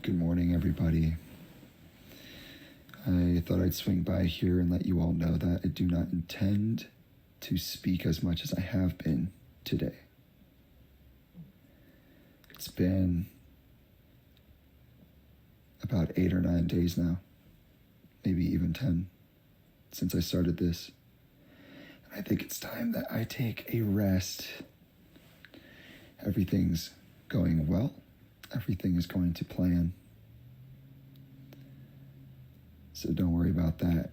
Good morning, everybody. I thought I'd swing by here and let you all know that I do not intend to speak as much as I have been today. It's been about 8 or 9 days now, maybe even 10, since I started this. And I think it's time that I take a rest. Everything's going well. Everything is going to plan. So don't worry about that.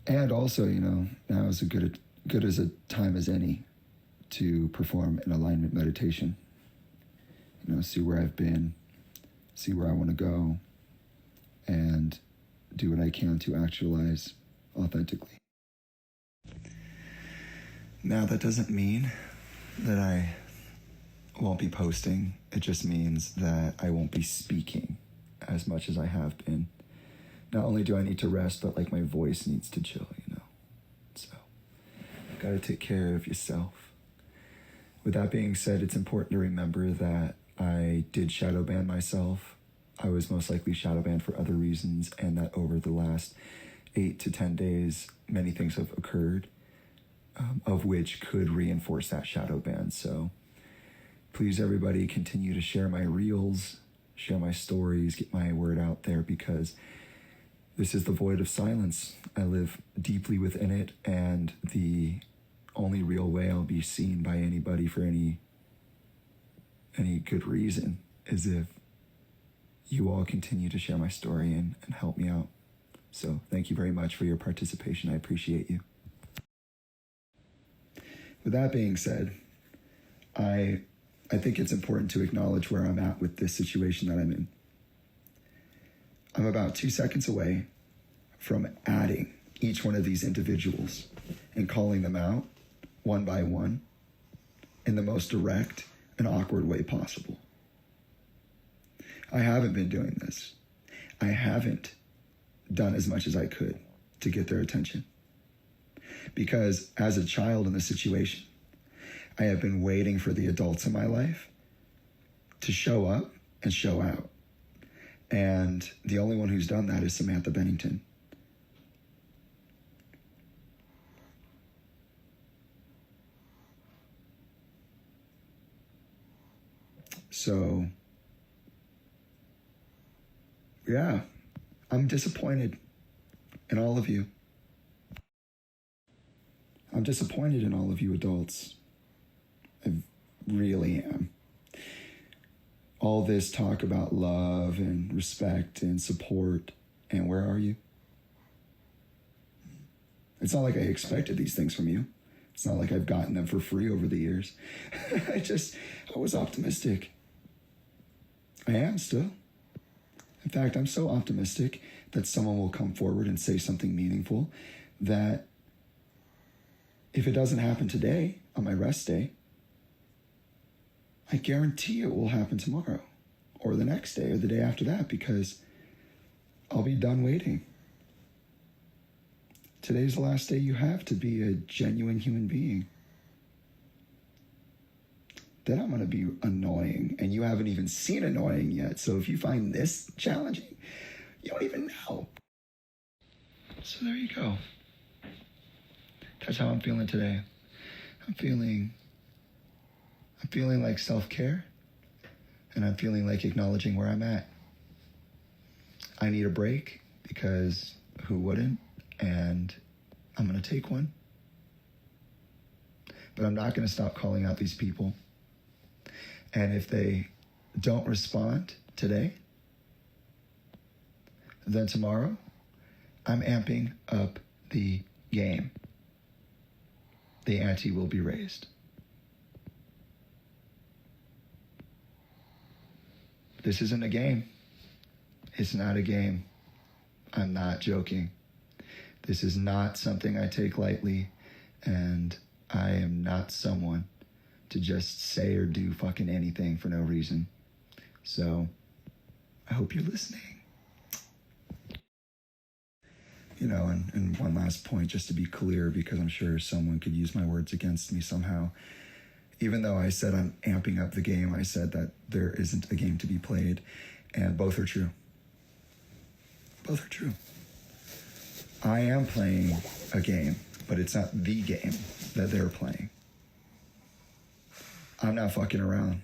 And also, now is as good as a time as any to perform an alignment meditation. See where I've been, see where I want to go, and do what I can to actualize authentically. Now, that doesn't mean that I won't be posting. It just means that I won't be speaking as much as I have been. Not only do I need to rest, but my voice needs to chill, So, you've got to take care of yourself. With that being said, it's important to remember that I did shadow ban myself. I was most likely shadow banned for other reasons, and that over the last 8 to 10 days, many things have occurred, of which could reinforce that shadow ban. So please, everybody, continue to share my reels, share my stories, get my word out there, because this is the void of silence. I live deeply within it, and the only real way I'll be seen by anybody for any good reason is if you all continue to share my story and help me out. So thank you very much for your participation. I appreciate you. With that being said, I think it's important to acknowledge where I'm at with this situation that I'm in. I'm about 2 seconds away from adding each one of these individuals and calling them out one by one in the most direct and awkward way possible. I haven't been doing this. I haven't done as much as I could to get their attention. Because as a child in the situation, I have been waiting for the adults in my life to show up and show out. And the only one who's done that is Samantha Bennington. So, yeah, I'm disappointed in all of you. I'm disappointed in all of you adults. I really am. All this talk about love and respect and support, and where are you? It's not like I expected these things from you. It's not like I've gotten them for free over the years. I was optimistic. I am still. In fact, I'm so optimistic that someone will come forward and say something meaningful that if it doesn't happen today on my rest day, I guarantee it will happen tomorrow or the next day or the day after that, because I'll be done waiting. Today's the last day you have to be a genuine human being. Then I'm going to be annoying, and you haven't even seen annoying yet. So if you find this challenging, you don't even know. So there you go. That's how I'm feeling today. I'm feeling like self-care, and I'm feeling like acknowledging where I'm at. I need a break, because who wouldn't? And I'm going to take one. But I'm not going to stop calling out these people. And if they don't respond today, then tomorrow, I'm amping up the game. The ante will be raised. This isn't a game. It's not a game. I'm not joking. This is not something I take lightly, and I am not someone to just say or do fucking anything for no reason. So, I hope you're listening. And one last point, just to be clear, because I'm sure someone could use my words against me somehow. Even though I said I'm amping up the game, I said that there isn't a game to be played, and both are true. Both are true. I am playing a game, but it's not the game that they're playing. I'm not fucking around.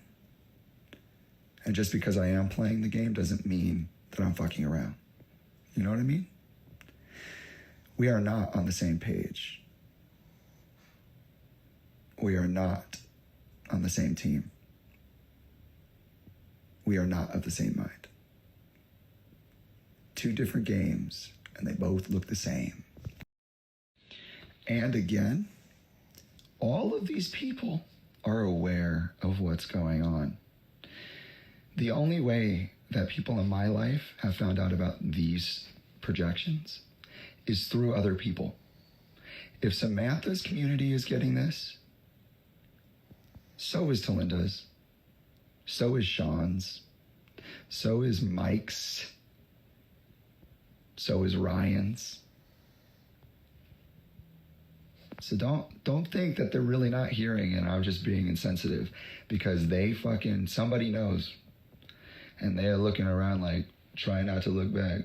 And just because I am playing the game doesn't mean that I'm fucking around. You know what I mean? We are not on the same page. We are not on the same team. We are not of the same mind. Two different games, and they both look the same. And again, all of these people are aware of what's going on. The only way that people in my life have found out about these projections is through other people. If Samantha's community is getting this, so is Talinda's, so is Sean's, so is Mike's, so is Ryan's. So don't think that they're really not hearing and I'm just being insensitive, because somebody knows, and they're looking around like, trying not to look back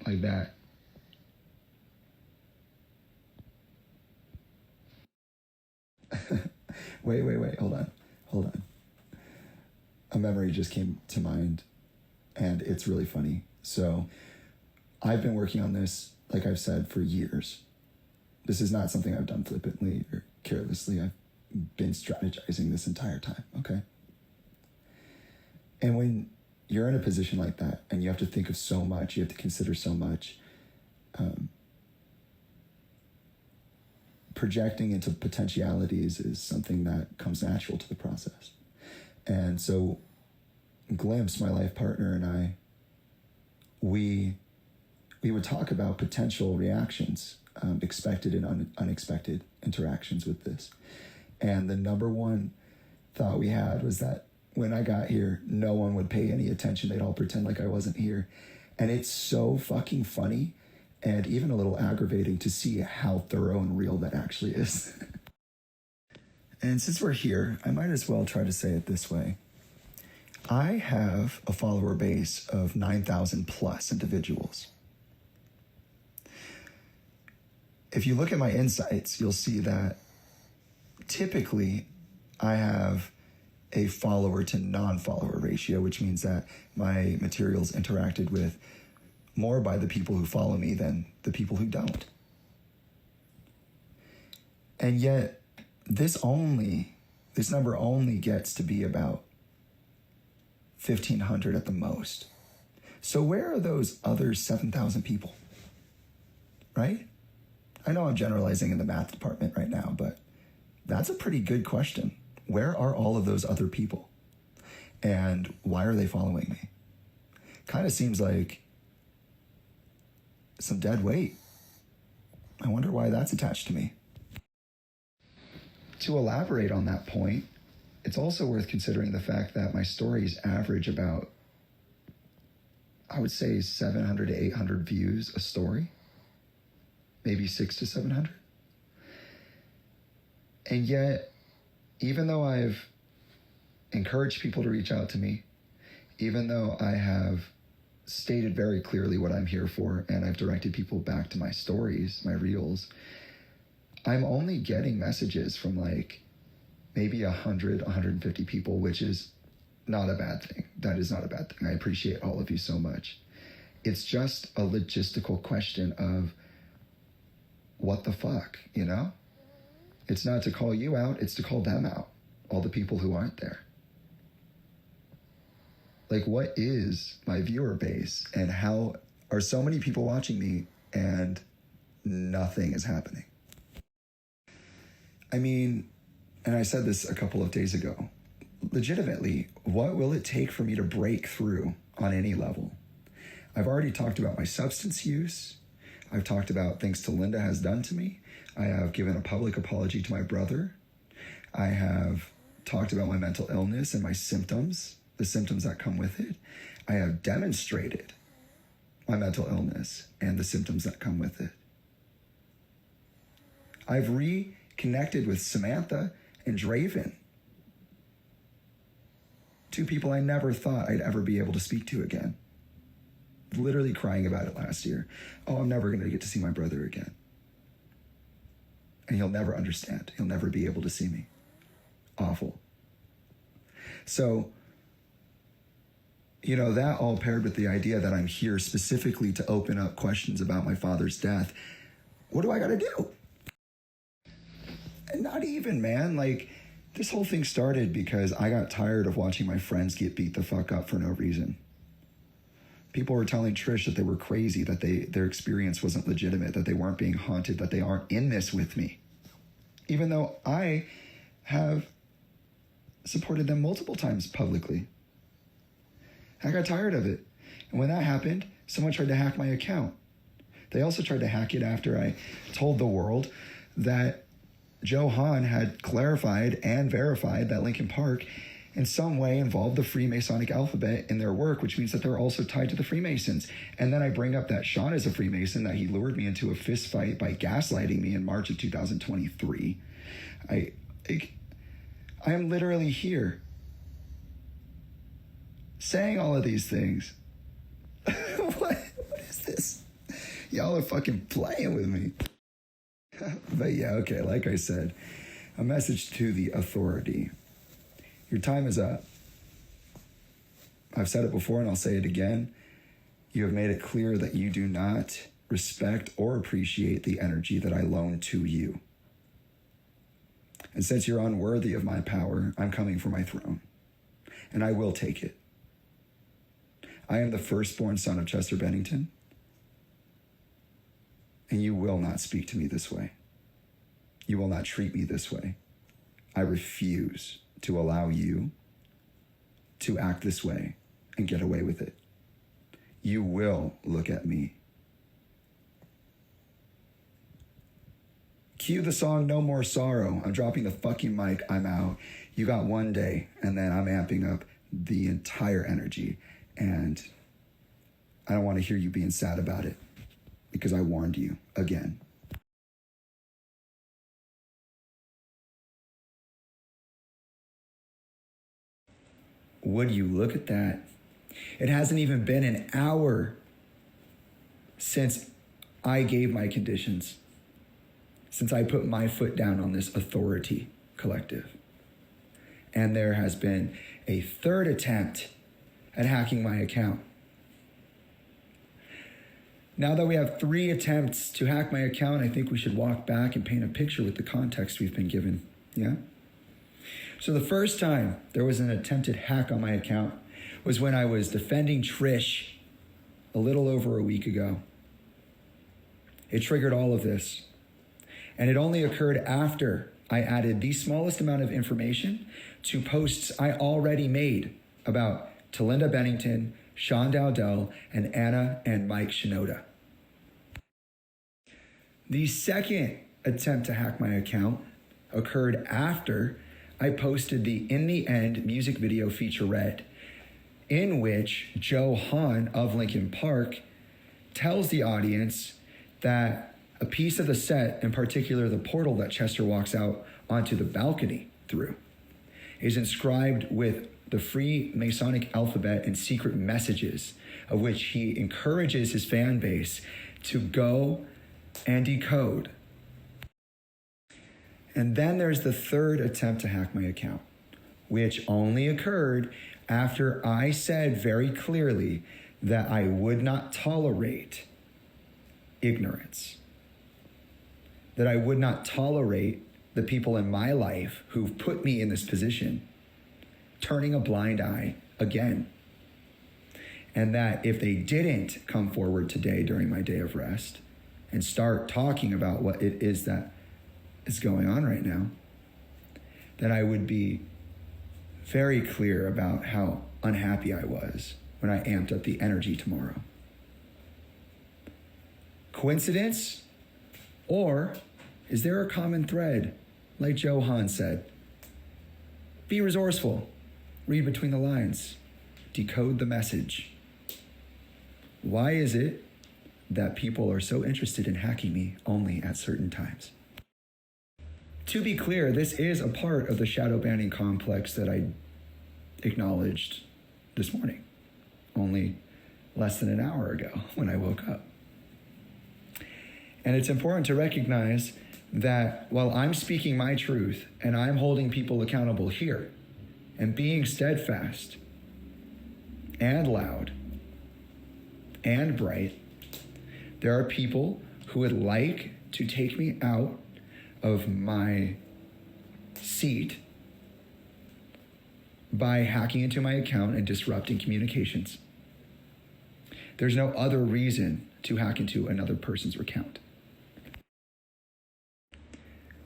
like that. Wait, hold on. A memory just came to mind, and it's really funny. So I've been working on this, like I've said, for years. This is not something I've done flippantly or carelessly. I've been strategizing this entire time, okay? And when you're in a position like that and you have to think of so much, you have to consider so much, projecting into potentialities is something that comes natural to the process. And so Glimpse, my life partner, and I, we would talk about potential reactions, expected and unexpected interactions with this. And the number one thought we had was that when I got here, no one would pay any attention. They'd all pretend like I wasn't here. And it's so fucking funny and even a little aggravating to see how thorough and real that actually is. And since we're here, I might as well try to say it this way. I have a follower base of 9,000 plus individuals. If you look at my insights, you'll see that typically I have a follower to non-follower ratio, which means that my materials interacted with more by the people who follow me than the people who don't. And yet, this number only gets to be about 1,500 at the most. So where are those other 7,000 people? Right? I know I'm generalizing in the math department right now, but that's a pretty good question. Where are all of those other people? And why are they following me? Kind of seems like some dead weight. I wonder why that's attached to me. To elaborate on that point, it's also worth considering the fact that my stories average about, I would say, 700 to 800 views a story. Maybe 600 to 700. And yet, even though I've encouraged people to reach out to me, even though I have stated very clearly what I'm here for, and I've directed people back to my stories, my reels, I'm only getting messages from like maybe 100, 150 people, which is not a bad thing. That is not a bad thing. I appreciate all of you so much. It's just a logistical question of what the fuck, you know? It's not to call you out, it's to call them out, all the people who aren't there. Like, what is my viewer base, and how are so many people watching me and nothing is happening? I mean, and I said this a couple of days ago, legitimately, what will it take for me to break through on any level? I've already talked about my substance use. I've talked about things Talinda has done to me. I have given a public apology to my brother. I have talked about my mental illness and my symptoms, the symptoms that come with it. I have demonstrated my mental illness and the symptoms that come with it. I've reconnected with Samantha and Draven. Two people I never thought I'd ever be able to speak to again. Literally crying about it last year. Oh, I'm never going to get to see my brother again. And he'll never understand. He'll never be able to see me. Awful. So, that all paired with the idea that I'm here specifically to open up questions about my father's death. What do I got to do? And not even, man. Like, this whole thing started because I got tired of watching my friends get beat the fuck up for no reason. People were telling Trish that they were crazy, that their experience wasn't legitimate, that they weren't being haunted, that they aren't in this with me. Even though I have supported them multiple times publicly. I got tired of it. And when that happened, someone tried to hack my account. They also tried to hack it after I told the world that Joe Hahn had clarified and verified that Linkin Park in some way involved the Freemasonic alphabet in their work, which means that they're also tied to the Freemasons. And then I bring up that Sean is a Freemason, that he lured me into a fist fight by gaslighting me in March of 2023. I am literally here saying all of these things. What is this? Y'all are fucking playing with me. But yeah, okay, like I said, a message to the authority. Your time is up. I've said it before and I'll say it again. You have made it clear that you do not respect or appreciate the energy that I loan to you. And since you're unworthy of my power, I'm coming for my throne. And I will take it. I am the firstborn son of Chester Bennington. And you will not speak to me this way. You will not treat me this way. I refuse to allow you to act this way and get away with it. You will look at me. Cue the song No More Sorrow. I'm dropping the fucking mic. I'm out. You got one day, and then I'm amping up the entire energy. And I don't want to hear you being sad about it, because I warned you again. Would you look at that? It hasn't even been an hour since I gave my conditions, since I put my foot down on this authority collective. And there has been a third attempt at hacking my account. Now that we have 3 attempts to hack my account, I think we should walk back and paint a picture with the context we've been given. Yeah? So the first time there was an attempted hack on my account was when I was defending Trish a little over a week ago. It triggered all of this. And it only occurred after I added the smallest amount of information to posts I already made about Talinda Bennington, Sean Dowdell, and Anna and Mike Shinoda. The second attempt to hack my account occurred after I posted the In the End music video featurette, in which Joe Hahn of Linkin Park tells the audience that a piece of the set, in particular the portal that Chester walks out onto the balcony through, is inscribed with the Freemasonic alphabet and secret messages, of which he encourages his fan base to go and decode. And then there's the third attempt to hack my account, which only occurred after I said very clearly that I would not tolerate ignorance, that I would not tolerate the people in my life who've put me in this position turning a blind eye again. And that if they didn't come forward today during my day of rest and start talking about what it is that is going on right now, that I would be very clear about how unhappy I was when I amped up the energy tomorrow. Coincidence? Or is there a common thread, like Joe Hahn said? Be resourceful. Read between the lines. Decode the message. Why is it that people are so interested in hacking me only at certain times? To be clear, this is a part of the shadow banning complex that I acknowledged this morning, only less than an hour ago when I woke up. And it's important to recognize that while I'm speaking my truth and I'm holding people accountable here and being steadfast and loud and bright, there are people who would like to take me out of my seat by hacking into my account and disrupting communications. There's no other reason to hack into another person's account.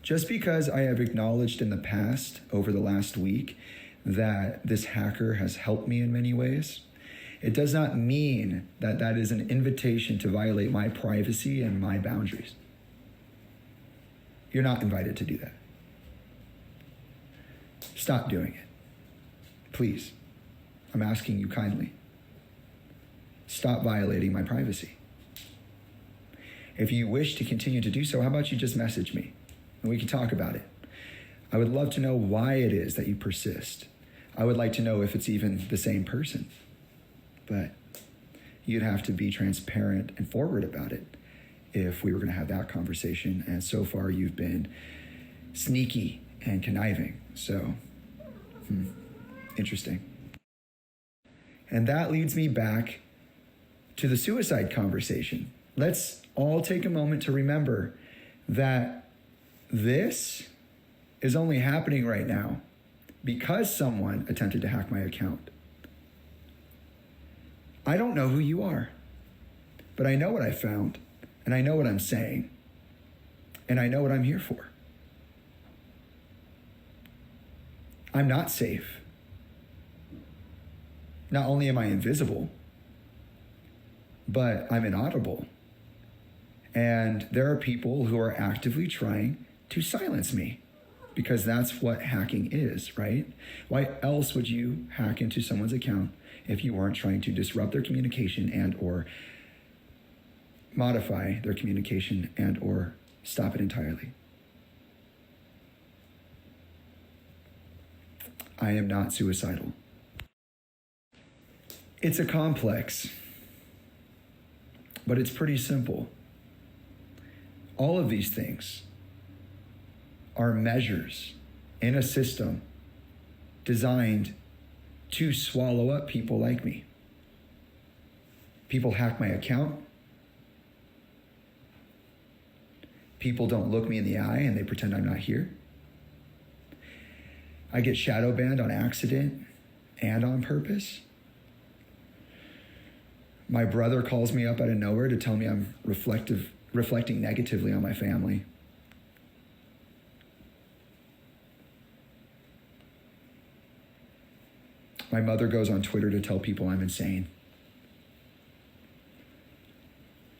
Just because I have acknowledged in the past, over the last week, that this hacker has helped me in many ways, it does not mean that that is an invitation to violate my privacy and my boundaries. You're not invited to do that. Stop doing it. Please. I'm asking you kindly. Stop violating my privacy. If you wish to continue to do so, how about you just message me and we can talk about it? I would love to know why it is that you persist. I would like to know if it's even the same person. But you'd have to be transparent and forward about it if we were going to have that conversation. And so far you've been sneaky and conniving. So, interesting. And that leads me back to the suicide conversation. Let's all take a moment to remember that this is only happening right now because someone attempted to hack my account. I don't know who you are, but I know what I found, and I know what I'm saying, and I know what I'm here for. I'm not safe. Not only am I invisible, but I'm inaudible. And there are people who are actively trying to silence me because that's what hacking is, right? Why else would you hack into someone's account if you weren't trying to disrupt their communication and or modify their communication and or stop it entirely? I am not suicidal. It's a complex, but it's pretty simple. All of these things are measures in a system designed to swallow up people like me. People hack my account. People don't look me in the eye and they pretend I'm not here. I get shadow banned on accident and on purpose. My brother calls me up out of nowhere to tell me I'm reflecting negatively on my family. My mother goes on Twitter to tell people I'm insane.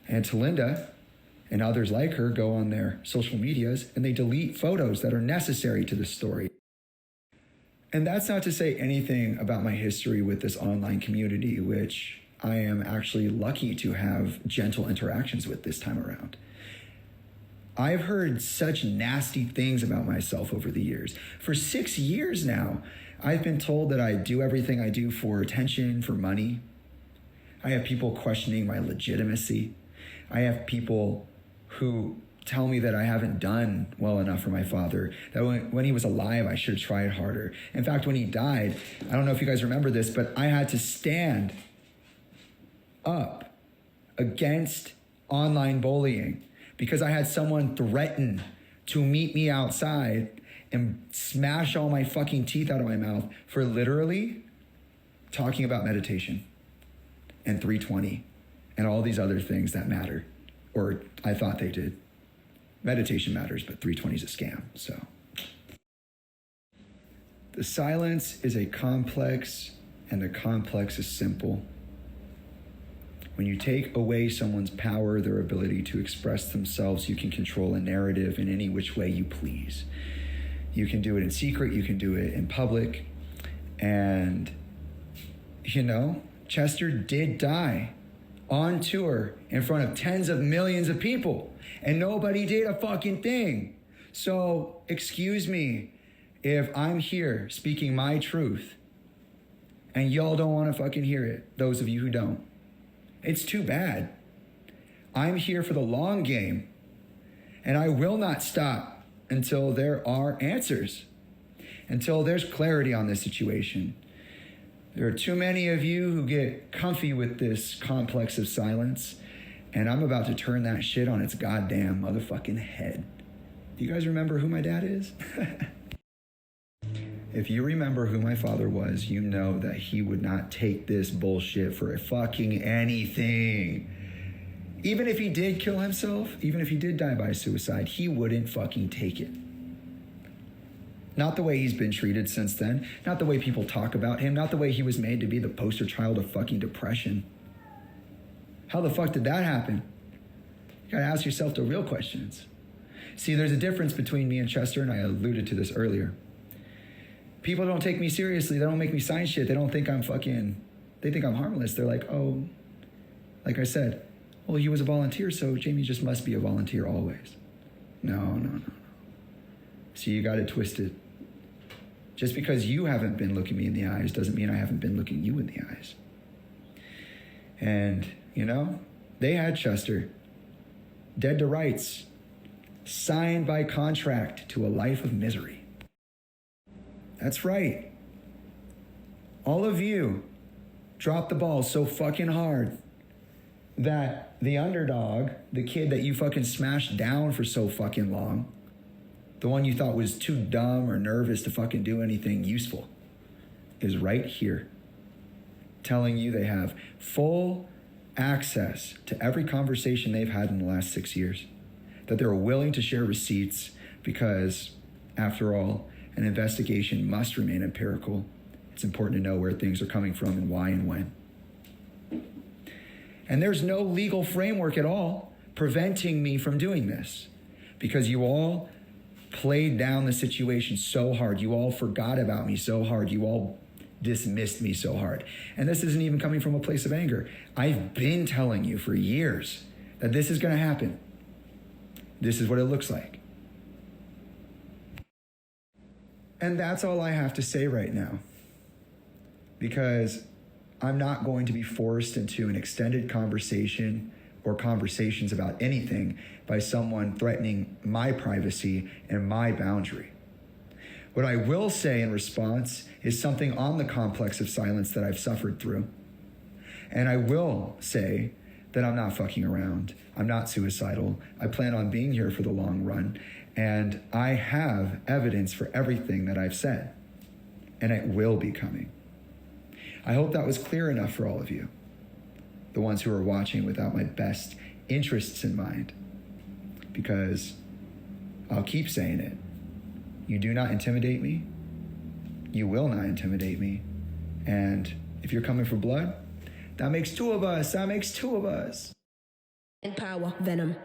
And Talinda and others like her go on their social medias and they delete photos that are necessary to the story. And that's not to say anything about my history with this online community, which I am actually lucky to have gentle interactions with this time around. I've heard such nasty things about myself over the years. For 6 years now, I've been told that I do everything I do for attention, for money. I have people questioning my legitimacy. I have people who tell me that I haven't done well enough for my father, that when he was alive, I should have tried harder. In fact, when he died, I don't know if you guys remember this, but I had to stand up against online bullying because I had someone threaten to meet me outside and smash all my fucking teeth out of my mouth for literally talking about meditation and 320 and all these other things that matter, or I thought they did. Meditation matters, but 320 is a scam, so. The silence is a complex, and the complex is simple. When you take away someone's power, their ability to express themselves, you can control a narrative in any which way you please. You can do it in secret, you can do it in public. And, you know, Chester did die on tour in front of tens of millions of people, and nobody did a fucking thing. So excuse me if I'm here speaking my truth and y'all don't want to fucking hear it, those of you who don't. It's too bad. I'm here for the long game, and I will not stop until there are answers, until there's clarity on this situation. There are too many of you who get comfy with this complex of silence, and I'm about to turn that shit on its goddamn motherfucking head. Do you guys remember who my dad is? If you remember who my father was, you know that he would not take this bullshit for a fucking anything. Even if he did kill himself, even if he did die by suicide, he wouldn't fucking take it. Not the way he's been treated since then, not the way people talk about him, not the way he was made to be the poster child of fucking depression. How the fuck did that happen? You gotta ask yourself the real questions. See, there's a difference between me and Chester, and I alluded to this earlier. People don't take me seriously. They don't make me sign shit. They don't think I'm they think I'm harmless. They're like, oh, like I said, well, he was a volunteer, so Jamie just must be a volunteer always. No. See, you got it twisted. Just because you haven't been looking me in the eyes doesn't mean I haven't been looking you in the eyes. And, you know, they had Chester, dead to rights, signed by contract to a life of misery. That's right. All of you dropped the ball so fucking hard that the underdog, the kid that you fucking smashed down for so fucking long, the one you thought was too dumb or nervous to fucking do anything useful, is right here, telling you they have full access to every conversation they've had in the last 6 years, that they're willing to share receipts because, after all, an investigation must remain empirical. It's important to know where things are coming from and why and when. And there's no legal framework at all preventing me from doing this, because you all played down the situation so hard. You all forgot about me so hard. You all dismissed me so hard. And this isn't even coming from a place of anger. I've been telling you for years that this is going to happen. This is what it looks like. And that's all I have to say right now, because I'm not going to be forced into an extended conversation or conversations about anything by someone threatening my privacy and my boundary. What I will say in response is something on the complex of silence that I've suffered through. And I will say that I'm not fucking around. I'm not suicidal. I plan on being here for the long run. And I have evidence for everything that I've said. And it will be coming. I hope that was clear enough for all of you, the ones who are watching without my best interests in mind. Because I'll keep saying it. You do not intimidate me. You will not intimidate me. And if you're coming for blood, that makes two of us. That makes two of us. In power, venom.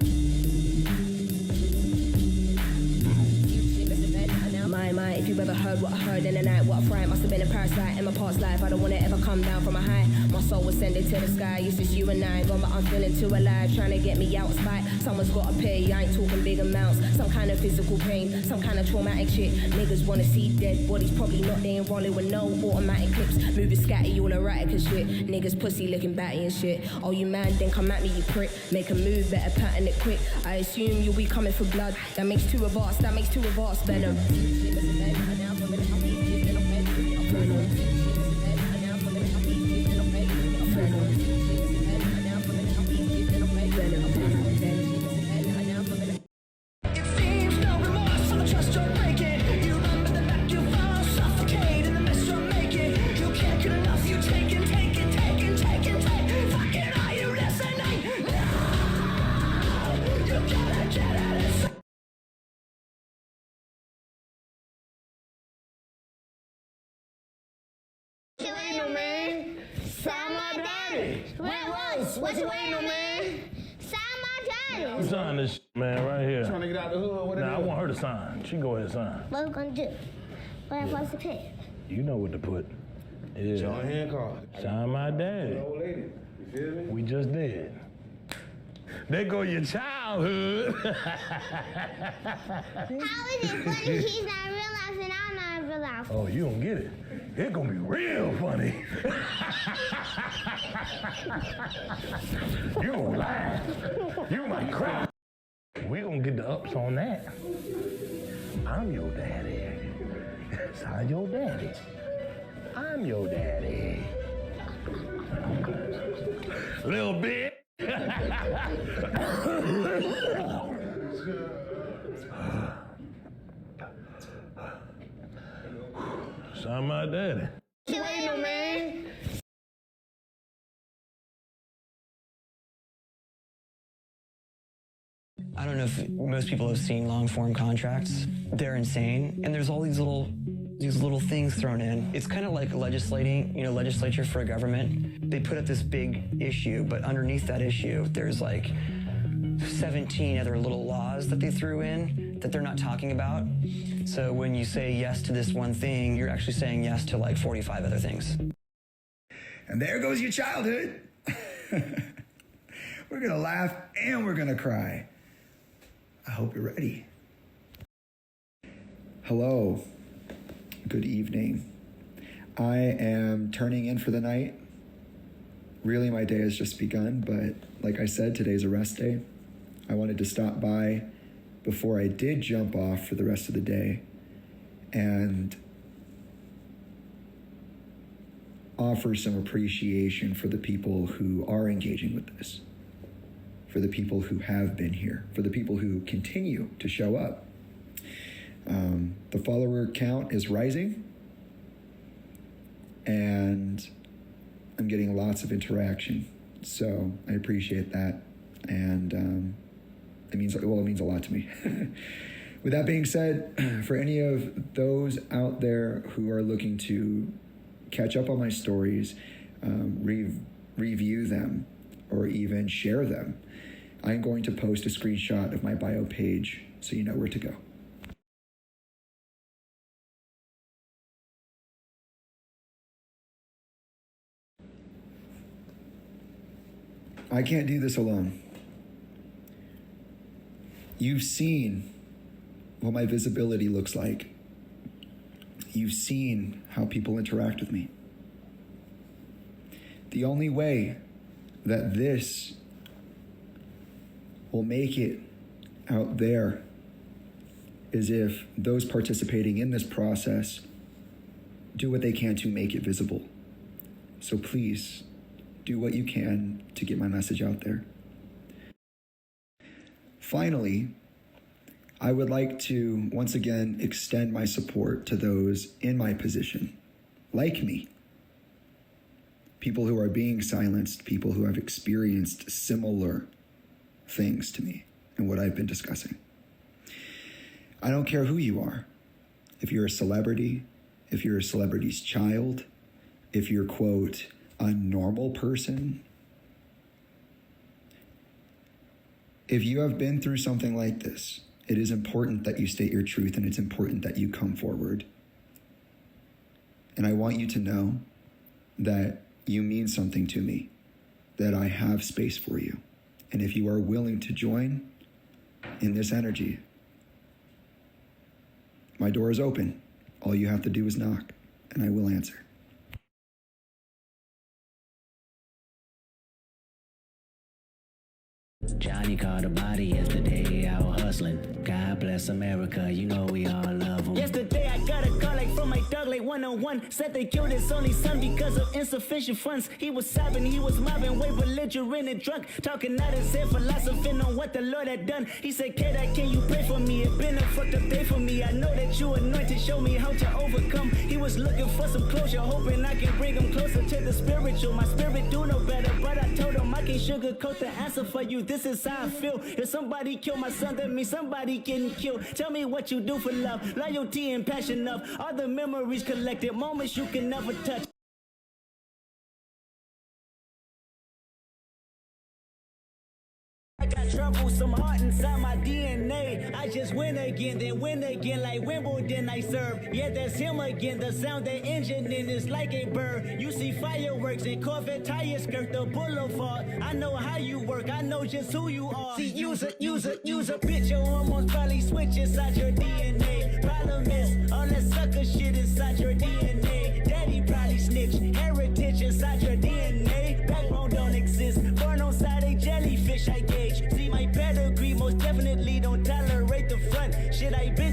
My, if you ever heard what I heard in the night, what I fright, must have been a parasite in my past life. I don't want to ever come down from a high. My soul was sending to the sky. It's just you and I, but I'm feeling too alive, trying to get me out of spite. Someone's got to pay. I ain't talking big amounts. Some kind of physical pain, some kind of traumatic shit. Niggas want to see dead bodies, probably not. They ain't rolling with no automatic clips. Moving scatty, all erratic and shit. Niggas pussy looking batty and shit. Oh, you man, then come at me, you prick. Make a move, better pattern it quick. I assume you'll be coming for blood. That makes two of us. That makes two of us. Venom. What you waiting on, man? Sign my daddy. You sign this man right here. Trying to get out the hood. What Nah, I want her to sign. She go ahead and sign. What we gonna do? What am I supposed to put? You know what to put. Yeah. John Hancock. Sign my daddy. Old lady. You feel me? We just did. There go your childhood. How is it funny? He's not real life and I'm not in real life. Oh, you don't get it. It's gonna be real funny. You gonna laugh. You might cry. We gonna get the ups on that. I'm your daddy. Yes, I'm your daddy. I'm your daddy. Little bit. So I'm my daddy. I don't know if most people have seen long-form contracts. They're insane, and there's all these little things thrown in. It's kind of like legislature for a government. They put up this big issue, but underneath that issue, there's like 17 other little laws that they threw in that they're not talking about. So when you say yes to this one thing, you're actually saying yes to like 45 other things. And there goes your childhood. We're gonna laugh and we're gonna cry. I hope you're ready. Hello, good evening. I am turning in for the night. Really, my day has just begun, but like I said, today's a rest day. I wanted to stop by before I did jump off for the rest of the day and offer some appreciation for the people who are engaging with this, for the people who have been here, for the people who continue to show up. The follower count is rising, and I'm getting lots of interaction, so I appreciate that, and it means a lot to me. With that being said, for any of those out there who are looking to catch up on my stories, review them, or even share them, I'm going to post a screenshot of my bio page so you know where to go. I can't do this alone. You've seen what my visibility looks like. You've seen how people interact with me. The only way that this will make it out there is if those participating in this process do what they can to make it visible. So please, do what you can to get my message out there. Finally, I would like to once again extend my support to those in my position, like me. People who are being silenced, people who have experienced similar things to me and what I've been discussing. I don't care who you are. If you're a celebrity, if you're a celebrity's child, if you're, quote, a normal person. If you have been through something like this, it is important that you state your truth, and it's important that you come forward. And I want you to know that you mean something to me, that I have space for you. And if you are willing to join in this energy, my door is open. All you have to do is knock, and I will answer. Johnny caught a body yesterday out hustling. God bless America, you know we all love him. Yesterday I got a call like from my dog like 101. Said they killed his only son because of insufficient funds. He was sobbing, he was mobbing, way belligerent and drunk. Talking out his head, philosophing on what the Lord had done. He said, Kid, can you pray for me? It been a fucked up day for me. I know that you anointed, show me how to overcome. He was looking for some closure, hoping I can bring him closer to the spiritual. My spirit do know better, but I told him I can't sugarcoat the answer for you. This is how I feel. If somebody killed my son, that means somebody getting killed. Tell me what you do for love, loyalty and passion of all the memories collected, moments you can never touch. I got troublesome heart inside my DNA. I just win again, then win again, like Wimbledon I serve. Yeah, that's him again. The sound that engine in is like a bird. You see fireworks and Corvette tires skirt the boulevard. I know how you work, I know just who you are. See, use a bitch, your hormones probably switch inside your DNA. Problem is, all that sucker shit inside your DNA. Daddy probably snitch, heritage inside your DNA. Backbone don't exist, born on side a jellyfish I gauge. See my pedigree, most definitely don't tolerate the front. Shit I been